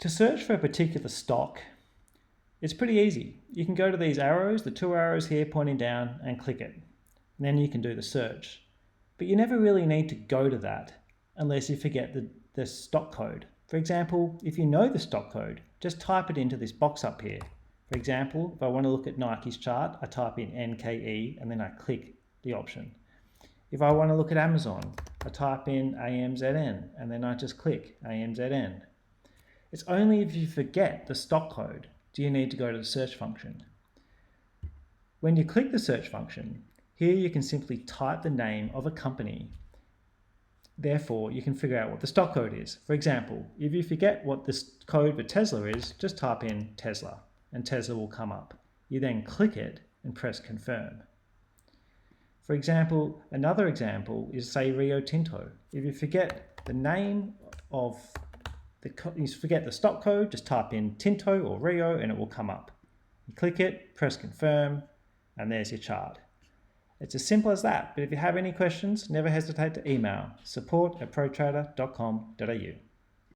To search for a particular stock, it's pretty easy. You can go to these arrows, the two arrows here pointing down, and click it. And then you can do the search. But you never really need to go to that unless you forget the stock code. For example, if you know the stock code, just type it into this box up here. For example, if I want to look at Nike's chart, I type in NKE and then I click the option. If I want to look at Amazon, I type in AMZN and then I just click AMZN. It's only if you forget the stock code do you need to go to the search function. When you click the search function, here you can simply type the name of a company. Therefore, you can figure out what the stock code is. For example, if you forget what the code for Tesla is, just type in Tesla and Tesla will come up. You then click it and press confirm. For example, another example is say Rio Tinto. If you forget the name of you forget the stock code, just type in Tinto or Rio and it will come up. You click it, press confirm, and there's your chart. It's as simple as that, but if you have any questions, never hesitate to email support@protrader.com.au.